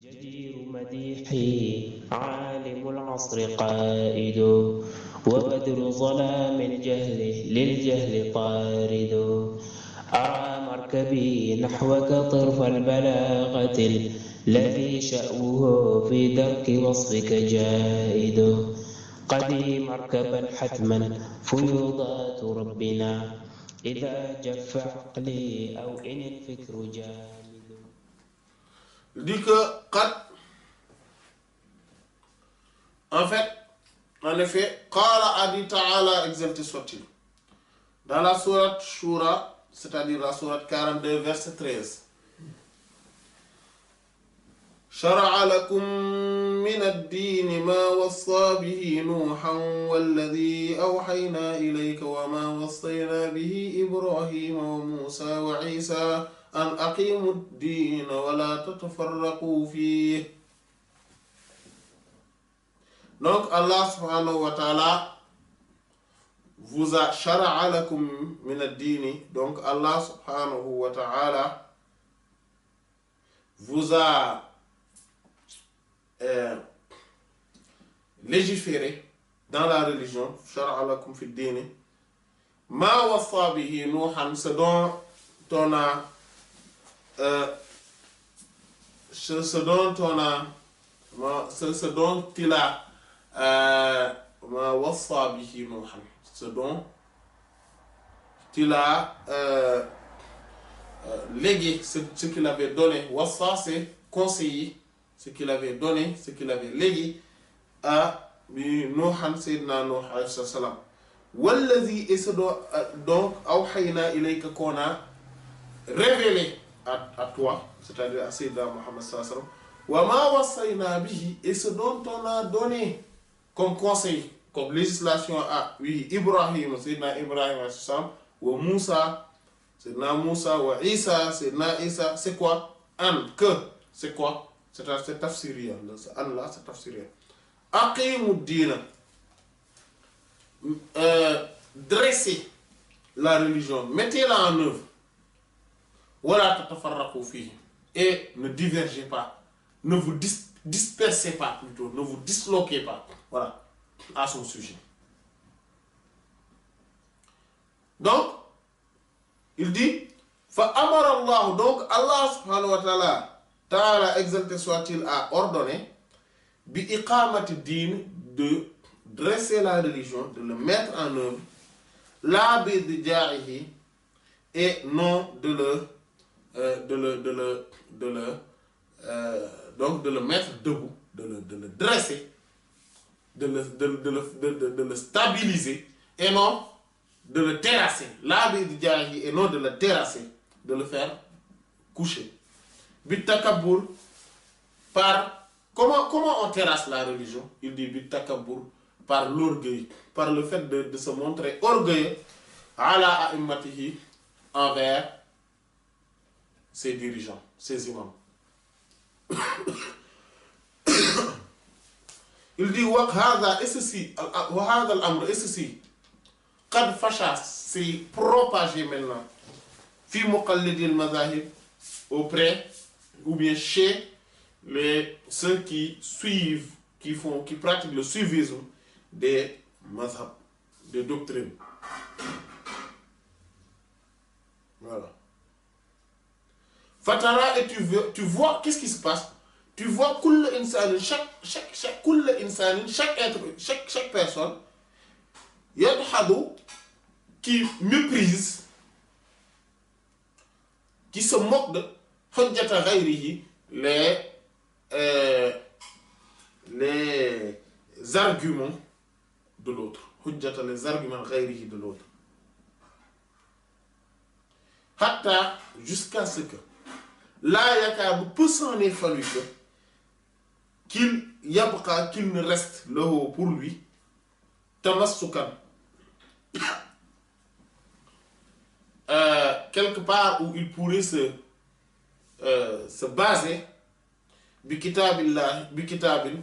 جدير مديحي عالم العصر قائد وبدر ظلام الجهل للجهل طارد أرى مركبي نحوك طرف البلاغة الذي شأوه في درك وصفك جائد قدي مركبا حتما فيوضات ربنا إذا جف عقلي أو إن الفكر جامد. dit que qad en effet qala a dit ta'ala exalté soit-il dans la sourate Shura, c'est-à-dire la sourate 42 verset 13 شرع لكم من الدين ما وصى به نوحا والذي أوحينا إليك وما وصينا به إبراهيم وموسى وعيسى أن أقيموا الدين ولا تتفرقوا فيه. Donc Allah subhanahu wa ta'ala vous a shara'a lakum min ad-dini. Donc Allah subhanahu wa ta'ala vous a légiféré dans la religion, shara'a lakum fi ad-dini ma wassa bihi Nuhan, ce dont on a ce dont il a ma wassa bihi Nuhan, ce dont il a légué, ce qu'il avait donné. Wassa, c'est conseiller, ce qu'il avait donné, ce qu'il avait légué à Nuhan, Sayyidina Nuh alayhi salam. Wallazi, et ce donc awhayna ilayka, qu'on a révélé à toi, c'est-à-dire à Sayyidina Muhammad sallallahu alayhi wa sallam, wa ma wassayna bihi, et ce dont on a donné comme conseil, comme législation à Ibrahim, Sayyidina Ibrahim alayhi salam, wa Moussa, Sayyidina Moussa, wa Isa, Sayyidina Isa, c'est quoi? An, que, c'est quoi? C'est tafsiriyya, an là, c'est tafsiriyya. Aqimud dina, dressez la religion, mettez-la en œuvre. Wala tatafarraqu fihi, et ne divergez pas, ne vous dispersez pas plutôt, ne vous disloquez pas, voilà, à son sujet. Donc, il dit, fa amara Allah, donc Allah subhanahu wa ta'ala exalté soit-il, a ordonné, bi iqamati din, de dresser la religion, de le mettre en œuvre, la bi ja'ihi, et non de le mettre debout, de le dresser, de le stabiliser, et non de le terrasser, la bi ja'ihi, et non de le terrasser, de le faire coucher. Bitakabur, par comment on terrasse la religion? Il dit bitakabur, par l'orgueil, par le fait de se montrer orgueilleux ala a'immatihi, envers ses dirigeants, ses imams. Il dit wa hadha, et ceci, wa hadha al-amr, et ceci, qad fasha, c'est propagé maintenant, fi muqallidi al-mazahib, auprès ou bien chez ceux qui suivent, qui pratiquent le suivisme des mazhab, des doctrines. Voilà. Fatara, et tu vois, qu'est-ce qui se passe? Tu vois kull insan, chaque être, chaque personne, yadhadu, qui méprise, qui se moque de hujjata ghayrihi, les arguments de l'autre. Hujjata, les arguments ghayrihi, de l'autre. Hatta, jusqu'à ce que la yakadu, peu s'en est fallu qu'il ne reste là pour lui tamassukan, quelque part où il pourrait se baser bi kitabillah, bi kitabin,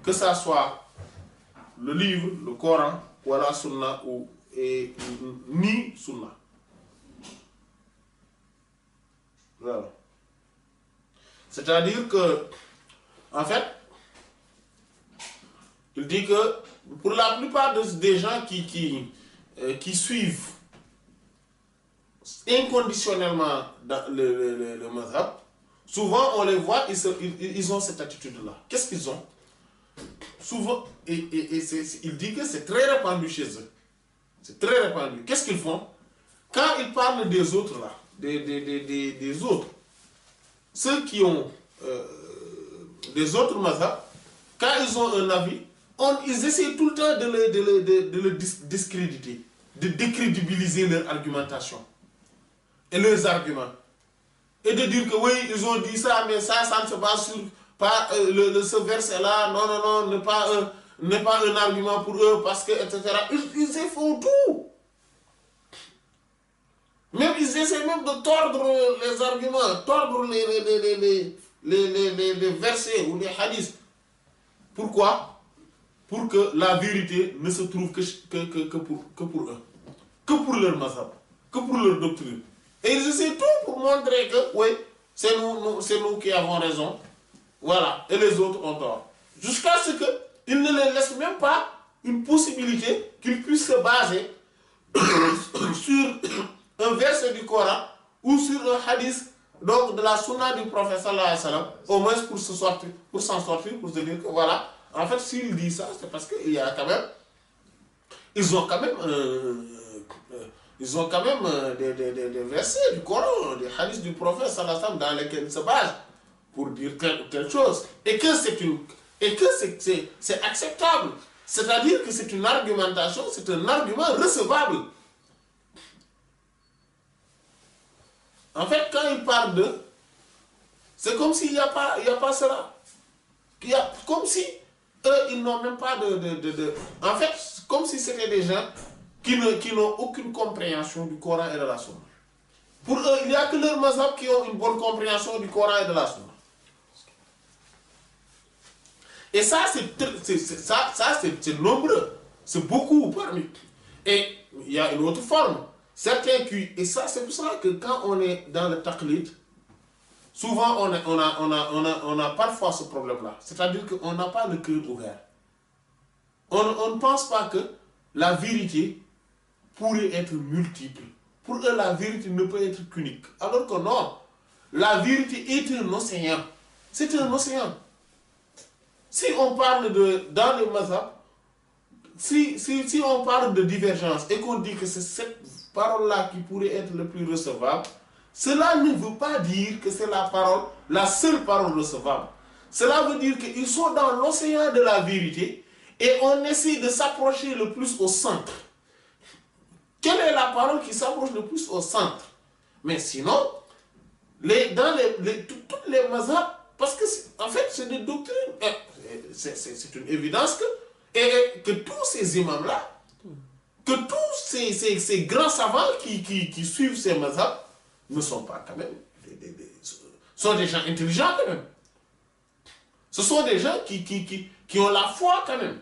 que ça soit le livre, le Coran, ou la sunna, ni sunna. Voilà. C'est-à-dire que En fait, il dit que pour la plupart des gens qui suivent inconditionnellement dans le mazhab, souvent on les voit, ils ont cette attitude-là. Qu'est-ce qu'ils ont? Souvent, il dit que c'est très répandu chez eux. C'est très répandu. Qu'est-ce qu'ils font? Quand ils parlent des autres là, des autres, ceux qui ont des autres mazhab, quand ils ont un avis, ils essaient tout le temps de le discréditer, de décrédibiliser leur argumentation et leurs arguments. Et de dire que oui, ils ont dit ça, mais ça ne se base sur pas ce verset-là, non, n'est pas un argument pour eux, parce que, etc. Ils font tout. Même ils essaient même de tordre les arguments, tordre les versets ou les hadiths. Pourquoi? Pour que la vérité ne se trouve que pour eux, que pour leur mazhab, que pour leur doctrine. Et ils essaient tout pour montrer que, oui, c'est nous qui avons raison. Voilà, et les autres ont tort. Jusqu'à ce qu'ils ne les laissent même pas une possibilité qu'ils puissent se baser sur un verset du Coran ou sur un hadith donc de la sunna du prophète sallallahu alayhi wa sallam, au moins pour s'en sortir, pour se dire que voilà, en fait s'il dit ça, c'est parce qu'il y a quand même, ils ont quand même des versets du Coran, des hadiths du prophète sallallahu alayhi wa sallam dans lesquels ils se basent pour dire telle chose, et que c'est acceptable, c'est-à-dire que c'est une argumentation, c'est un argument recevable. En fait, quand il parle de, c'est comme s'il n'y a pas cela. Comme si eux, ils n'ont même pas En fait, comme si c'était des gens qui n'ont aucune compréhension du Coran et de la Sunna. Pour eux, il n'y a que leurs mazhab qui ont une bonne compréhension du Coran et de la Sunna. Et ça, c'est nombreux. C'est beaucoup parmi. Et il y a une autre forme. Certains qui... Et ça, c'est pour ça que quand on est dans le taqlid, souvent on a parfois ce problème-là. C'est-à-dire qu'on n'a pas le cœur ouvert. On ne pense pas que la vérité pourrait être multiple. Pour eux, la vérité ne peut être qu'unique. Alors que non, la vérité est un océan. C'est un océan. Si on parle dans le mazhab, si on parle de divergence et qu'on dit que c'est cette parole-là qui pourrait être le plus recevable, cela ne veut pas dire que c'est la seule parole recevable. Cela veut dire qu'ils sont dans l'océan de la vérité et on essaie de s'approcher le plus au centre. Quelle est la parole qui s'approche le plus au centre? Mais sinon, toutes les mazhab, parce que en fait c'est des doctrines, c'est une évidence que tous ces imams-là, que tous ces grands savants qui suivent ces mazhab ne sont pas quand même, sont des gens intelligents quand même. Ce sont des gens qui ont la foi quand même.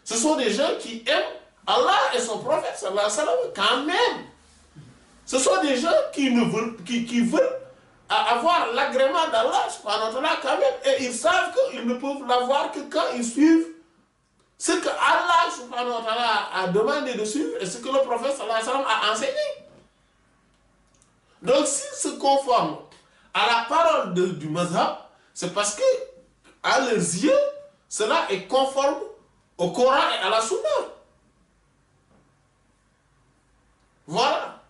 Ce sont des gens qui aiment Allah et son prophète sallallahu alayhi wa sallam quand même. Ce sont des gens qui veulent avoir l'agrément d'Allah subhanahu wa ta'ala quand même. Et ils savent qu'ils ne peuvent l'avoir que quand ils suivent ce que Allah subhanahu wa ta'ala a demandé de suivre et ce que le prophète sallallahu alayhi wa sallam a enseigné. Donc s'ils se conforment à la parole du mazhab, c'est parce que à leurs yeux, cela est conforme au Coran et à la Sunna. Voilà.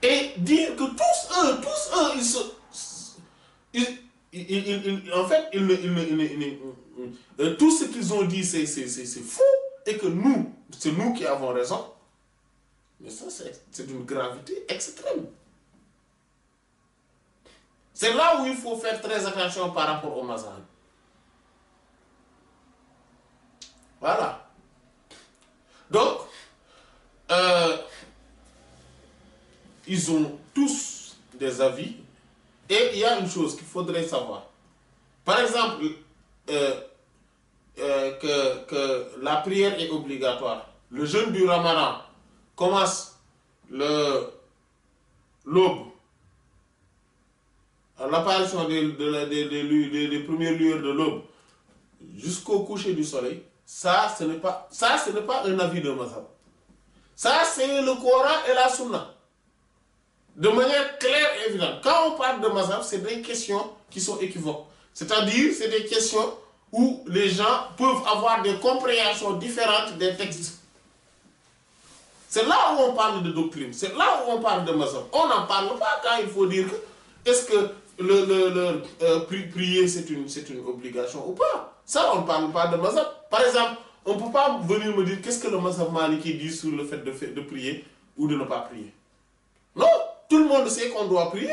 Et dire que tous eux, en fait, tout ce qu'ils ont dit, c'est faux, et que c'est nous qui avons raison. Mais ça, c'est d'une gravité extrême. C'est là où il faut faire très attention par rapport au mazhab. Voilà. Donc, ils ont tous des avis. Et il y a une chose qu'il faudrait savoir. Par exemple, que la prière est obligatoire. Le jeûne du Ramadan commence l'aube à l'apparition des premières lueurs de l'aube jusqu'au coucher du soleil, ça, ce n'est pas un avis de mazhab. Ça, c'est le Coran et la Sunna. De manière claire et évidente. Quand on parle de mazhab, c'est des questions qui sont équivoques. C'est-à-dire, c'est des questions où les gens peuvent avoir des compréhensions différentes des textes. C'est là où on parle de doctrine. C'est là où on parle de mazhab. On n'en parle pas quand il faut dire que est-ce que prier c'est une obligation ou pas. Ça, on ne parle pas de mazhab. Par exemple, on ne peut pas venir me dire qu'est-ce que le mazhab maliki dit sur le fait de prier ou de ne pas prier. Non, tout le monde sait qu'on doit prier,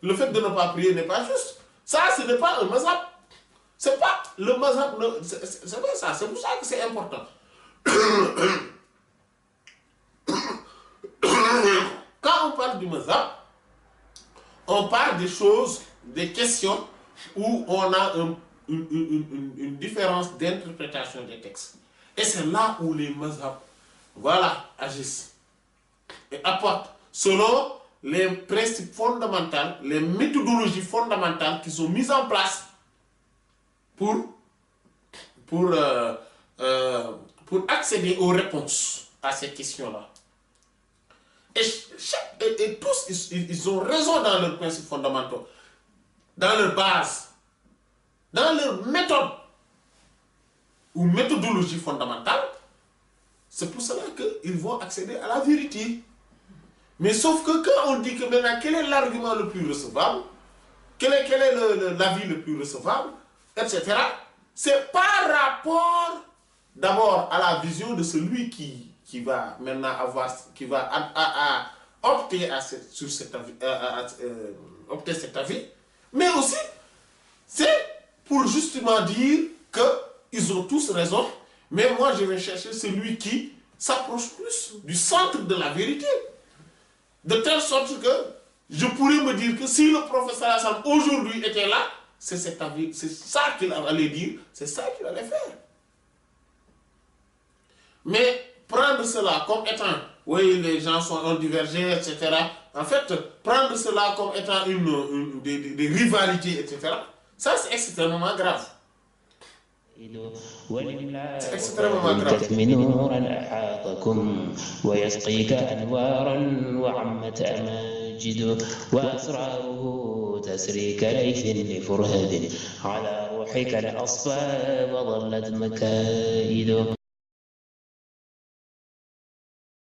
le fait de ne pas prier n'est pas juste. Ça, ce n'est pas un mazhab. C'est pas le mazhab, c'est pas ça. C'est pour ça que c'est important. Quand on parle du mazhab, on parle des choses, des questions où on a une différence d'interprétation des textes. Et c'est là où les mazhab, agissent et apportent selon les principes fondamentaux, les méthodologies fondamentales qui sont mises en place pour accéder aux réponses à ces questions-là. Et tous, ils ont raison dans leurs principes fondamentaux, dans leur base, dans leur méthode ou méthodologie fondamentale. C'est pour cela qu'ils vont accéder à la vérité. Mais sauf que quand on dit que maintenant, quel est l'argument le plus recevable, quel est l'avis le plus recevable, etc., c'est par rapport d'abord à la vision de celui qui va maintenant opter sur cet avis, opter cet avis, mais aussi c'est pour justement dire qu'ils ont tous raison, mais moi je vais chercher celui qui s'approche plus du centre de la vérité, de telle sorte que je pourrais me dire que si le professeur Hassan aujourd'hui était là, c'est cet avis, c'est ça qu'il allait dire, c'est ça qu'il allait faire. Mais prendre cela comme étant, oui, les gens ont divergé, etc. En fait, prendre cela comme étant des rivalités, etc. Ça, c'est extrêmement grave. C'est extrêmement grave. نورا أحاطكم ويسقيك أنوارا وعمت أماجد وأسراره تسري كليث لفرهد على روحك الأصفى وظلت مكائد